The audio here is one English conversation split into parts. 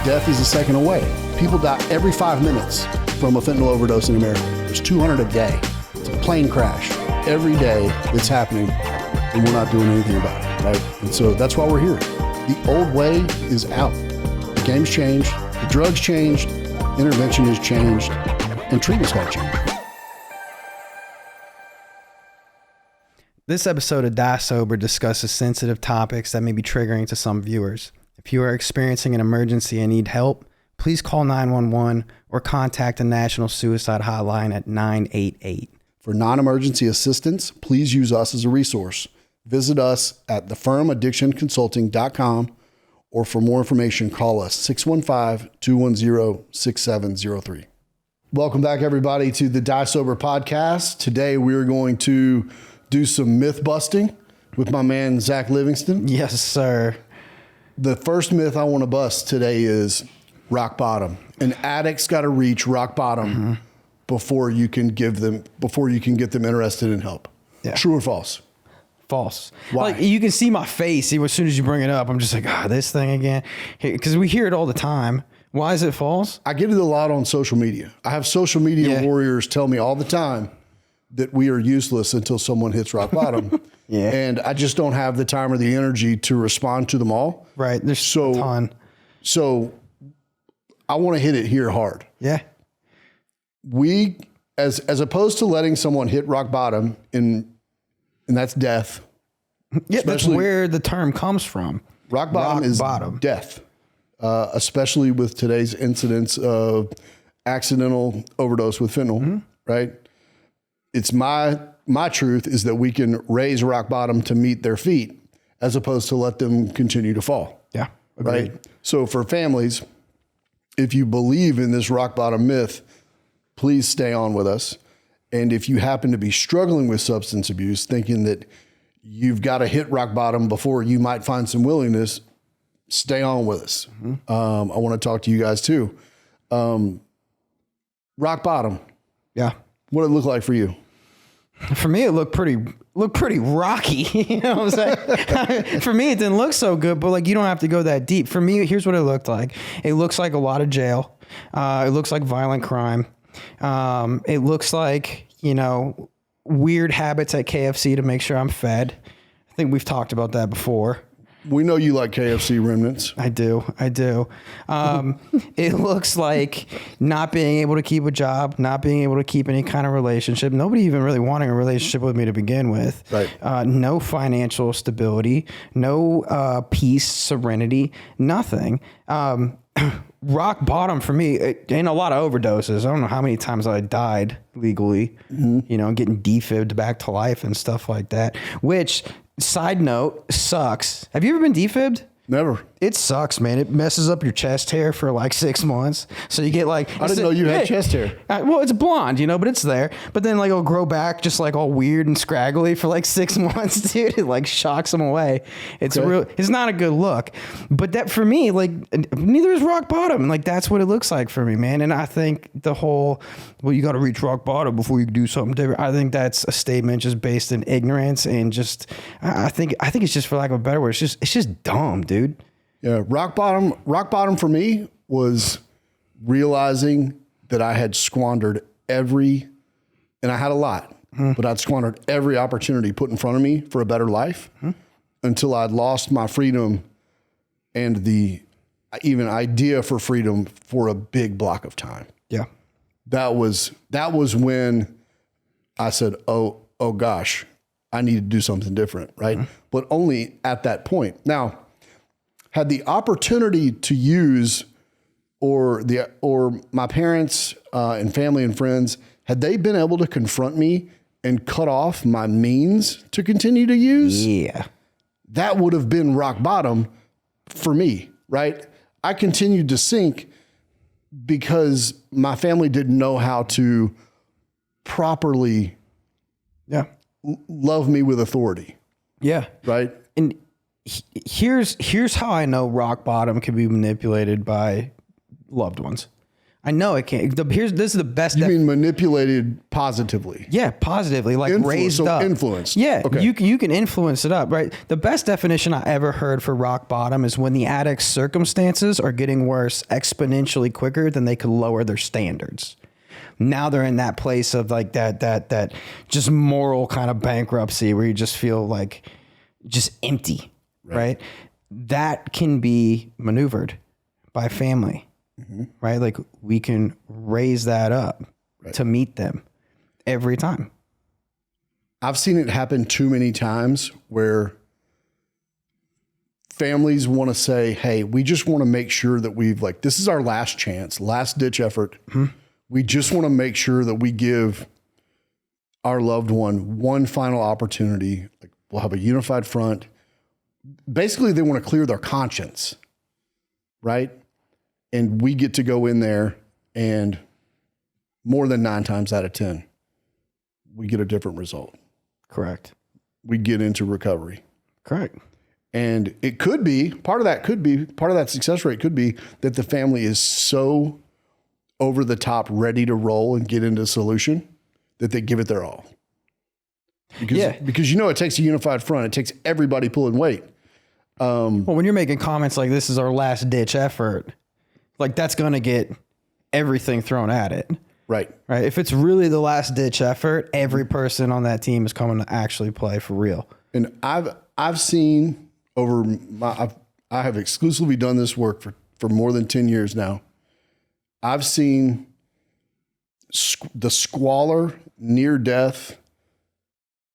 death is a second away. People die every 5 minutes from a fentanyl overdose in America. There's 200 a day. It's a plane crash every day that's happening, and we're not doing anything about it, right? And so that's why we're here. The old way is out. The game's changed, the drugs changed, intervention has changed, and treatment's got to change. This episode of Die Sober discusses sensitive topics that may be triggering to some viewers. If you are experiencing an emergency and need help, please call 911 or contact the National Suicide Hotline at 988. For non-emergency assistance, please use us as a resource. Visit us at thefirmaddictionconsulting.com, or for more information, call us 615-210-6703. Welcome back, everybody, to the Die Sober podcast. Today, we're going to do some myth busting with my man, Zach Livingston. Yes, sir. The first myth I want to bust today is rock bottom. An addict's got to reach rock bottom before you can get them interested in help. Yeah. True or false? False. Why? Like, you can see my face as soon as you bring it up. I'm just like, this thing again. Because we hear it all the time. Why is it false? I get it a lot on social media. I have social media warriors tell me all the time that we are useless until someone hits rock bottom. And I just don't have the time or the energy to respond to them all. Right. There's a ton. So I want to hit it here hard. Yeah. We, as opposed to letting someone hit rock bottom, and that's death. Yeah, that's where the term comes from. Rock bottom is death, especially with today's incidents of accidental overdose with fentanyl, right? It's my truth is that we can raise rock bottom to meet their feet as opposed to let them continue to fall. Yeah. Agreed. Right. So for families, if you believe in this rock bottom myth, please stay on with us. And if you happen to be struggling with substance abuse, thinking that you've got to hit rock bottom before you might find some willingness, stay on with us. I want to talk to you guys too. Rock bottom. Yeah. What did it look like for you? For me, it looked pretty rocky. You know what I'm saying? For me, it didn't look so good, but like, you don't have to go that deep. For me, here's what it looked like. It looks like a lot of jail. It looks like violent crime. It looks like, weird habits at KFC to make sure I'm fed. I think we've talked about that before. We know you like KFC remnants. I do. It looks like not being able to keep a job, not being able to keep any kind of relationship. Nobody even really wanting a relationship with me to begin with. Right. No financial stability, no peace, serenity, nothing. Rock bottom for me, and a lot of overdoses. I don't know how many times I died legally, getting defibbed back to life and stuff like that, which, side note, sucks. Have you ever been defibbed? Never. It sucks, man. It messes up your chest hair for like 6 months. So you get like... I didn't know you had chest hair. Well, it's blonde, but it's there. But then like it'll grow back just like all weird and scraggly for like 6 months, dude. It like shocks them away. It's it's not a good look. But that for me, like neither is rock bottom. Like that's what it looks like for me, man. And I think the whole, you got to reach rock bottom before you do something different. I think that's a statement just based in ignorance and just, I think it's just, for lack of a better word, it's just dumb, dude. Yeah, rock bottom for me was realizing that I had squandered and I had a lot, but I'd squandered every opportunity put in front of me for a better life until I'd lost my freedom and the even idea for freedom for a big block of time. Yeah. That was when I said, oh gosh, I need to do something different, right? But only at that point. Now, had the opportunity to use, or my parents and family and friends, had they been able to confront me and cut off my means to continue to use, that would have been rock bottom for me, right? I continued to sink because my family didn't know how to properly love me with authority. Yeah. Right. And here's how I know rock bottom can be manipulated by loved ones. I know it can't. This is the best. You mean manipulated positively? Yeah, positively, like raised up. Influenced. Yeah, okay. you can influence it up, right? The best definition I ever heard for rock bottom is when the addict's circumstances are getting worse exponentially quicker than they could lower their standards. Now they're in that place of like that just moral kind of bankruptcy where you just feel like just empty, right? That can be maneuvered by family. Right? Like we can raise that up to meet them every time. I've seen it happen too many times where families want to say, hey, we just want to make sure that this is our last chance, last ditch effort. We just want to make sure that we give our loved one final opportunity. Like we'll have a unified front. Basically, they want to clear their conscience, right? And we get to go in there and more than 9 times out of 10, we get a different result. Correct. We get into recovery. Correct. And it could be, part of that success rate could be that the family is so over the top ready to roll and get into a solution that they give it their all. Because it takes a unified front. It takes everybody pulling weight. Well, when you're making comments like this is our last ditch effort, like that's going to get everything thrown at it. Right. Right. If it's really the last ditch effort, every person on that team is coming to actually play for real. And I've seen I have exclusively done this work for more than 10 years now. I've seen the squalor, near death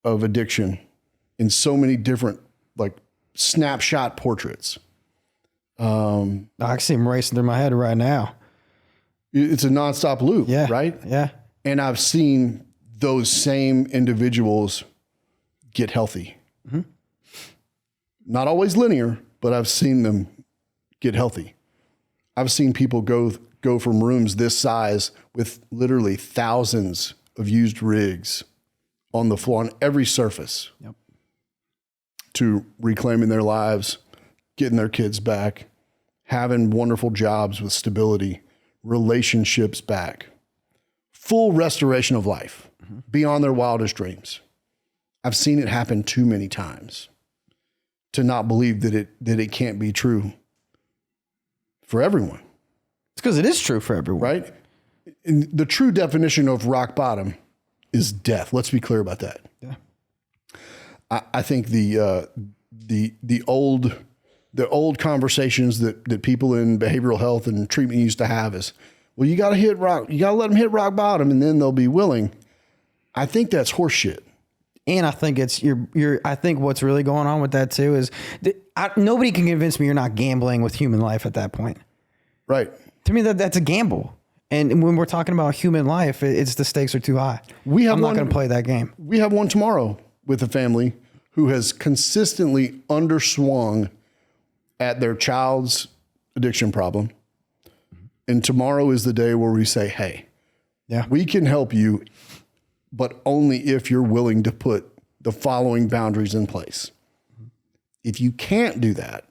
of addiction in so many different like snapshot portraits. I can see him racing through my head right now. It's a nonstop loop, right? Yeah. And I've seen those same individuals get healthy. Not always linear, but I've seen them get healthy. I've seen people go from rooms this size with literally thousands of used rigs on the floor, on every surface, to reclaiming their lives, getting their kids back, having wonderful jobs with stability, relationships back, full restoration of life beyond their wildest dreams. I've seen it happen too many times to not believe that it can't be true for everyone. It's because it is true for everyone. Right? And the true definition of rock bottom is death. Let's be clear about that. Yeah. I think the old conversations that people in behavioral health and treatment used to have is, well, you got to let them hit rock bottom and then they'll be willing. I think that's horseshit. And I think it's I think what's really going on with that too is nobody can convince me you're not gambling with human life at that point. Right. To me, that's a gamble. And when we're talking about human life, it's the stakes are too high. I'm not going to play that game. We have one tomorrow with a family who has consistently underswung at their child's addiction problem. And tomorrow is the day where we say, hey, we can help you, but only if you're willing to put the following boundaries in place. If you can't do that,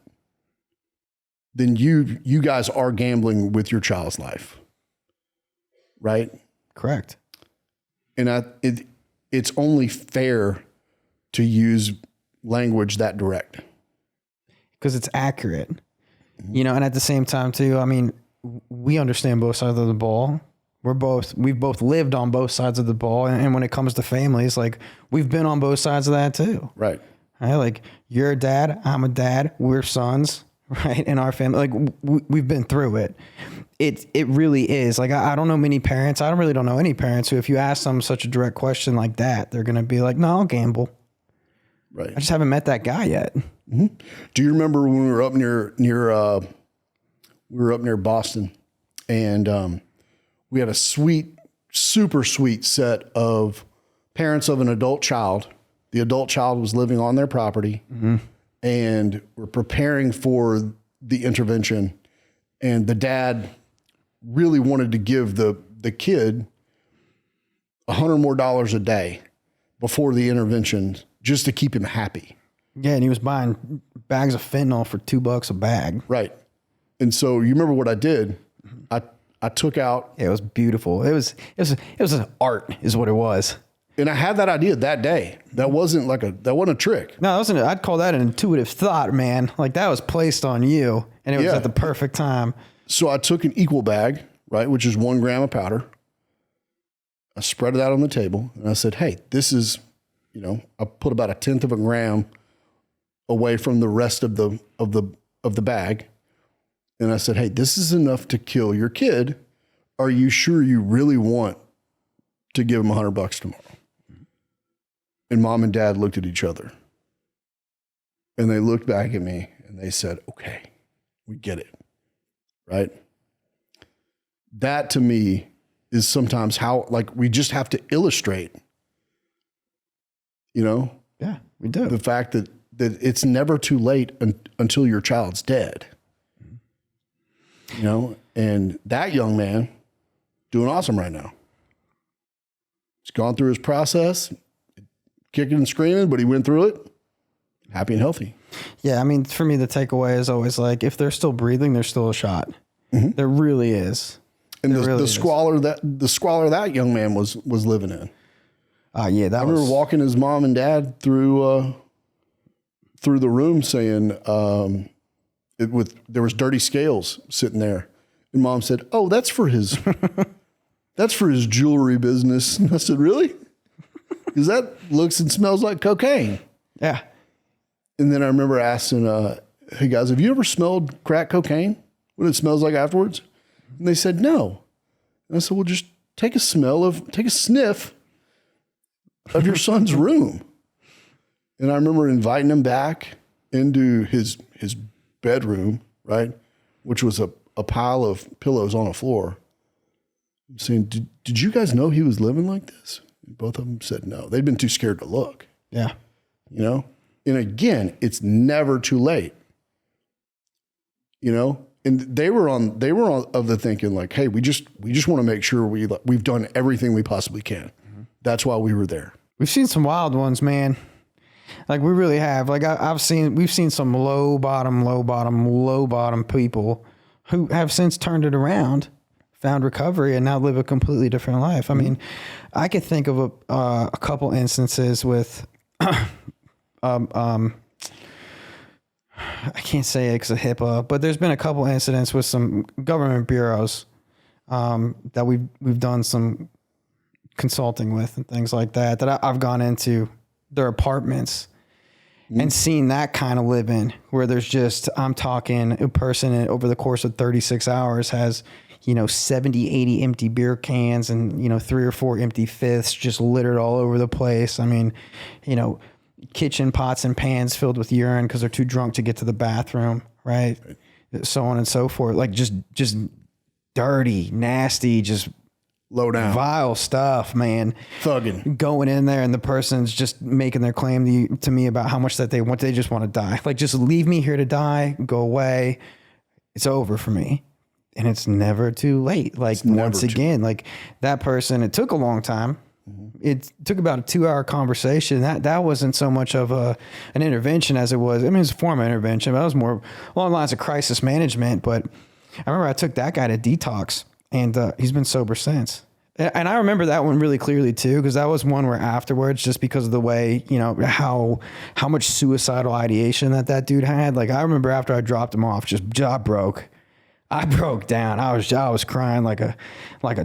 then you guys are gambling with your child's life. Right? Correct. And it's only fair to use language that direct. Because it's accurate. And at the same time too, I mean, we understand both sides of the ball. We've both lived on both sides of the ball. And when it comes to families, like we've been on both sides of that too. Right. Like you're a dad, I'm a dad, we're sons, right? In our family, like we've been through it. It really is. Like I don't know many parents. I don't know any parents who, if you ask them such a direct question like that, they're going to be like, no, I'll gamble. Right. I just haven't met that guy yet. Mm-hmm. Do you remember when we were up near Boston and we had a super sweet set of parents of an adult child. The adult child was living on their property and we're preparing for the intervention. And the dad really wanted to give the kid $100 more a day before the intervention just to keep him happy. Yeah, and he was buying bags of fentanyl for $2 a bag. Right. And so you remember what I did? I took out. It was beautiful. It was an art is what it was. And I had that idea that day. That wasn't a trick. No, I'd call that an intuitive thought, man. Like that was placed on you and it was at the perfect time. So I took an equal bag, right, which is 1 gram of powder. I spread it out on the table and I said, hey, this is, I put about 1/10 of a gram away from the rest of the bag. And I said, hey, this is enough to kill your kid. Are you sure you really want to give him $100 tomorrow? And mom and dad looked at each other and they looked back at me and they said, okay, we get it. Right. That to me is sometimes how, we just have to illustrate, Yeah, we do. the fact that it's never too late until your child's dead, and that young man doing awesome right now. He's gone through his process, kicking and screaming, but he went through it happy and healthy. Yeah. I mean, for me, the takeaway is always if they're still breathing, there's still a shot. Mm-hmm. There really is. And the squalor that young man was living in. I remember walking his mom and dad through the room saying, there was dirty scales sitting there. And mom said, oh, that's for his jewelry business. And I said, really? Because that looks and smells like cocaine. Yeah. And then I remember asking, hey guys, have you ever smelled crack cocaine? What it smells like afterwards? And they said, no. And I said, well, just take a sniff of your son's room. And I remember inviting him back into his bedroom, right? Which was a pile of pillows on a floor. I'm saying, did you guys know he was living like this? And both of them said no. They'd been too scared to look. Yeah. And again, it's never too late. And they were on of the thinking hey, we just want to make sure we've done everything we possibly can. Mm-hmm. That's why we were there. We've seen some wild ones, man. We really have. We've seen some low bottom people who have since turned it around, found recovery, and now live a completely different life. I mean, I could think of a couple instances with, I can't say it because of HIPAA, but there's been a couple incidents with some government bureaus that we've done some consulting with and things like that I've gone into their apartments and seen that kind of living where there's just, I'm talking a person over the course of 36 hours has, 70, 80 empty beer cans and, 3 or 4 empty fifths just littered all over the place. I mean, kitchen pots and pans filled with urine because they're too drunk to get to the bathroom, right? So on and so forth. Just dirty, nasty, just low down, vile stuff, man. Thugging. Going in there and the person's just making their claim to me about how much that they just want to die. Just leave me here to die, go away. It's over for me. And it's never too late. Once again, that person, it took a long time. Mm-hmm. It took about a 2-hour conversation. That wasn't so much of an intervention as it was. I mean, it's a form of intervention, but that was more along the lines of crisis management. But I remember I took that guy to detox and he's been sober since. And I remember that one really clearly too, because that was one where afterwards, just because of the way, how much suicidal ideation that dude had. I remember after I dropped him off, I broke down. I was crying like a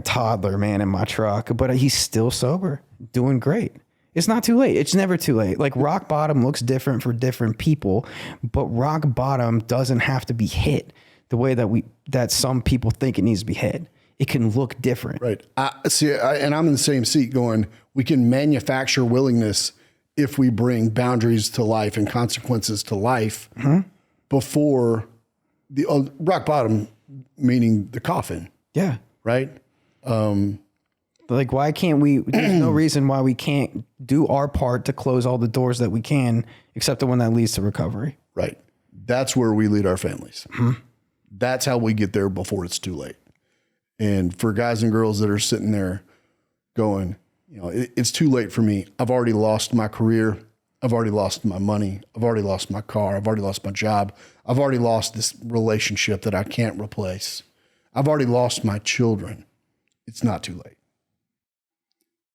toddler, man, in my truck, but he's still sober, doing great. It's not too late. It's never too late. Rock bottom looks different for different people, but rock bottom doesn't have to be hit the way that some people think it needs to be hit. It can look different. Right. And I'm in the same seat going, we can manufacture willingness if we bring boundaries to life and consequences to life before the rock bottom, meaning the coffin. Yeah. Right. Why can't we, there's no reason why we can't do our part to close all the doors that we can, except the one that leads to recovery. Right. That's where we lead our families. Mm-hmm. That's how we get there before it's too late. And for guys and girls that are sitting there going, it's too late for me. I've already lost my career. I've already lost my money. I've already lost my car. I've already lost my job. I've already lost this relationship that I can't replace. I've already lost my children. It's not too late.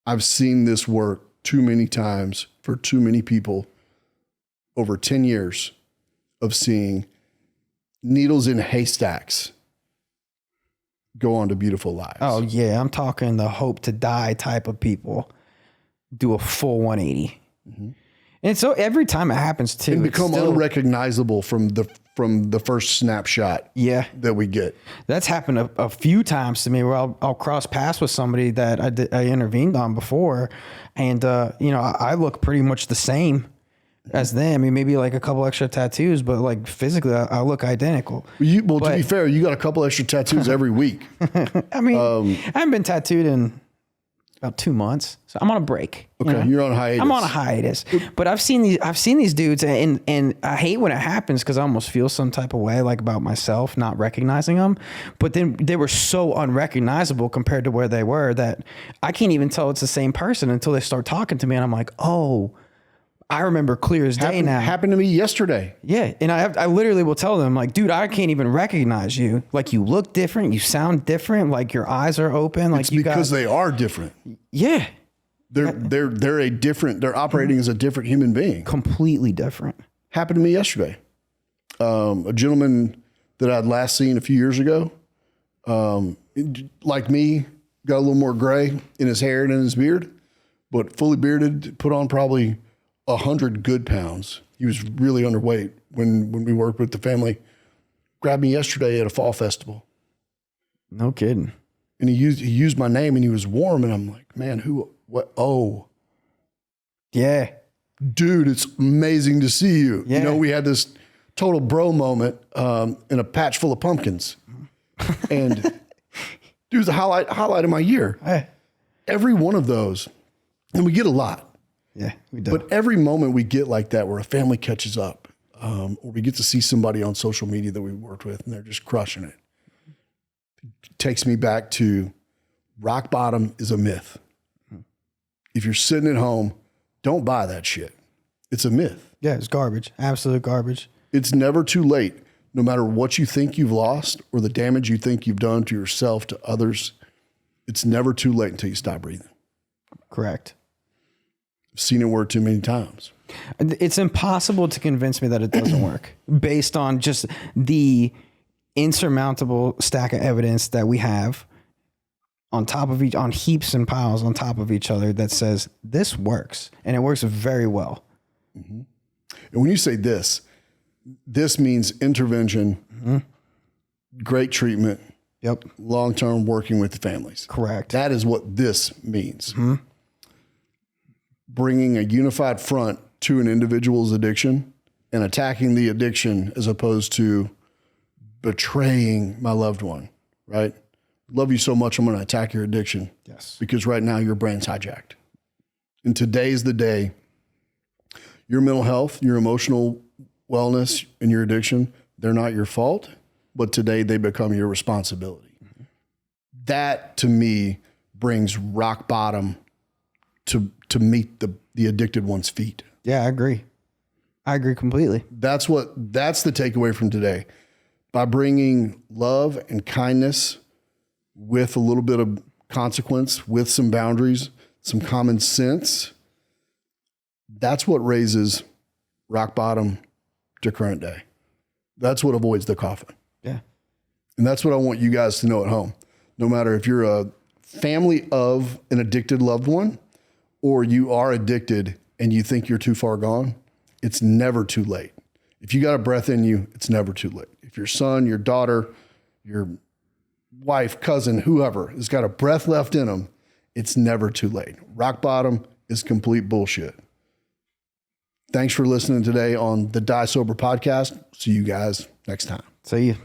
I've seen this work too many times for too many people over 10 years of seeing needles in haystacks go on to beautiful lives. Oh, yeah. I'm talking the hope to die type of people do a full 180. Mm-hmm. And so every time it happens too, and become unrecognizable from the first snapshot that we get. That's happened a few times to me where I'll cross paths with somebody that I intervened on before. And, I look pretty much the same as them. I mean, maybe like a couple extra tattoos, but like physically I look identical. To be fair, you got a couple extra tattoos every week. I mean, I haven't been tattooed in about 2 months. So I'm on a break. Okay. You're on hiatus. I'm on a hiatus, but I've seen these dudes and I hate when it happens because I almost feel some type of way like about myself, not recognizing them, but then they were so unrecognizable compared to where they were that I can't even tell it's the same person until they start talking to me. And I'm like, oh, I remember clear as day now. Happened to me yesterday. Yeah. And I literally will tell them like, dude, I can't even recognize you. Like you look different. You sound different. Like your eyes are open. Like because they are different. Yeah. They're a different, they're operating as a different human being. Completely different. Happened to me yesterday. A gentleman that I'd last seen a few years ago, like me, got a little more gray in his hair and in his beard, but fully bearded, put on probably 100 good pounds. He was really underweight when we worked with the family. Grabbed me yesterday at a fall festival. No kidding. And he used my name and he was warm. And I'm like, man, what? Oh. Yeah. Dude, it's amazing to see you. Yeah. We had this total bro moment in a patch full of pumpkins. And dude, was the highlight of my year. Hey. Every one of those, and we get a lot. Yeah, we do. But every moment we get like that where a family catches up or we get to see somebody on social media that we worked with and they're just crushing it, takes me back to rock bottom is a myth. If you're sitting at home, don't buy that shit. It's a myth. Yeah, it's garbage. Absolute garbage. It's never too late. No matter what you think you've lost or the damage you think you've done to yourself, to others, it's never too late until you stop breathing. Correct. Seen it work too many times. It's impossible to convince me that it doesn't work based on just the insurmountable stack of evidence that we have on heaps and piles on top of each other that says this works, and it works very well. Mm-hmm. And when you say this means intervention, great treatment, long-term working with the families. Correct. That is what this means. Mm-hmm. Bringing a unified front to an individual's addiction and attacking the addiction as opposed to betraying my loved one, right? Love you so much, I'm going to attack your addiction. Yes. Because right now your brain's hijacked. And today's the day. Your mental health, your emotional wellness, and your addiction, they're not your fault, but today they become your responsibility. Mm-hmm. That, to me, brings rock bottom to meet the addicted one's feet. Yeah, I agree. I agree completely. That's the takeaway from today. By bringing love and kindness with a little bit of consequence, with some boundaries, some common sense, that's what raises rock bottom to current day. That's what avoids the coffin. Yeah. And that's what I want you guys to know at home. No matter if you're a family of an addicted loved one or you are addicted and you think you're too far gone, it's never too late. If you got a breath in you, it's never too late. If your son, your daughter, your wife, cousin, whoever has got a breath left in them, it's never too late. Rock bottom is complete bullshit. Thanks for listening today on the Die Sober podcast. See you guys next time. See you.